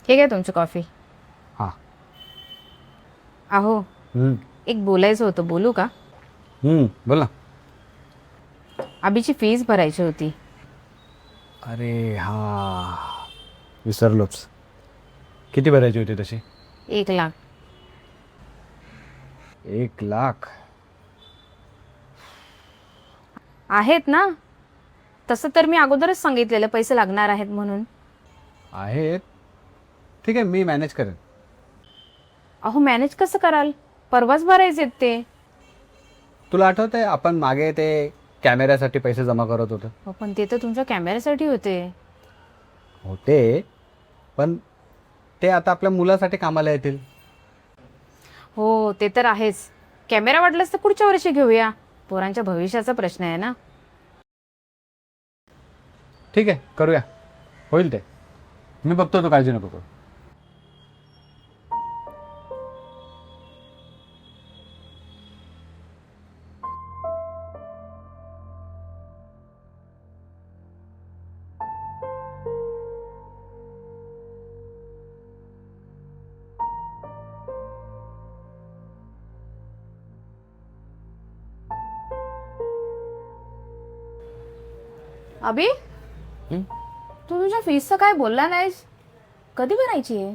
हे घ्या तुमची कॉफी. हां. अहो, एक बोलायचं होतं, बोलू का? बोल ना. अभिची फीस भरायची होती. अरे हां, विसरलोच. किती भरायची होती तशी? 1,00,000. 1,00,000? आहेत ना? तसं तर मी अगोदरच सांगितलेलं पैसे लागणार आहेत म्हणून. आहेत. ठीक आहे, मी मॅनेज करेन. अहो, मॅनेज कसं कराल? परवाच भरायचे ते. तुला आठवतंय आपण मागे ते कॅमेऱ्यासाठी पैसे जमा करत होतो? हो, पण ते तर तुमच्या कॅमेऱ्यासाठी होते, पण ते आता आपल्या मुलासाठी कामाला येतील. हो, ते तर आहेच. कॅमेरा वाटलास तर पुढच्या वर्षी घेऊया. पोरांच्या भविष्याचा प्रश्न आहे ना. ठीक आहे, करूया. होईल ते. मी बघतो, तू काळजी नको करू. अभि, तू तुझ्या फीसचं काय बोलला नाहीस? कधी भरायची आहे?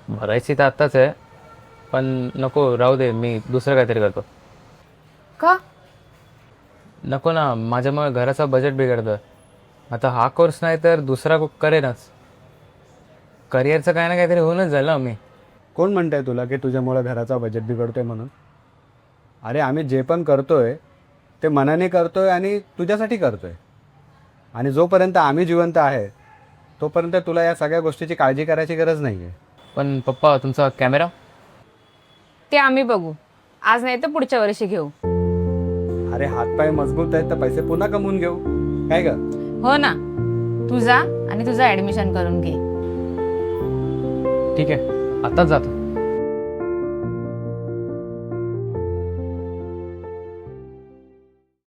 भरायची तर आत्ताच आहे, पण नको राहू दे, मी दुसरं काहीतरी करतो. का? नको ना, माझ्यामुळे घराचा बजेट बिघडतं. आता हा कोर्स नाही तर दुसरा करेनच. करिअरचं काही ना काहीतरी होऊनच जाईल ना. मी कोण म्हणतंय तुला की तुझ्यामुळे घराचा बजेट बिघडतोय म्हणून? अरे, आम्ही जे पण करतोय ते मनाने करतोय आणि तुझ्यासाठी करतोय. आणि जोपर्यंत आम्ही जिवंत आहे तोपर्यंत तुला या सगळ्या गोष्टीची काळजी करायची गरज नाही आहे. पण पप्पा, तुमचा कॅमेरा? ते आम्ही बघू. आज नाही तर पुढच्या वर्षी घेऊ. अरे, हातपाय मजबूत आहेत तर पैसे पुन्हा कमवून घेऊ, काय ग? हो ना. तू जा आणि तुझं ऍडमिशन करून घे. ठीक आहे, आत्ताच जातो.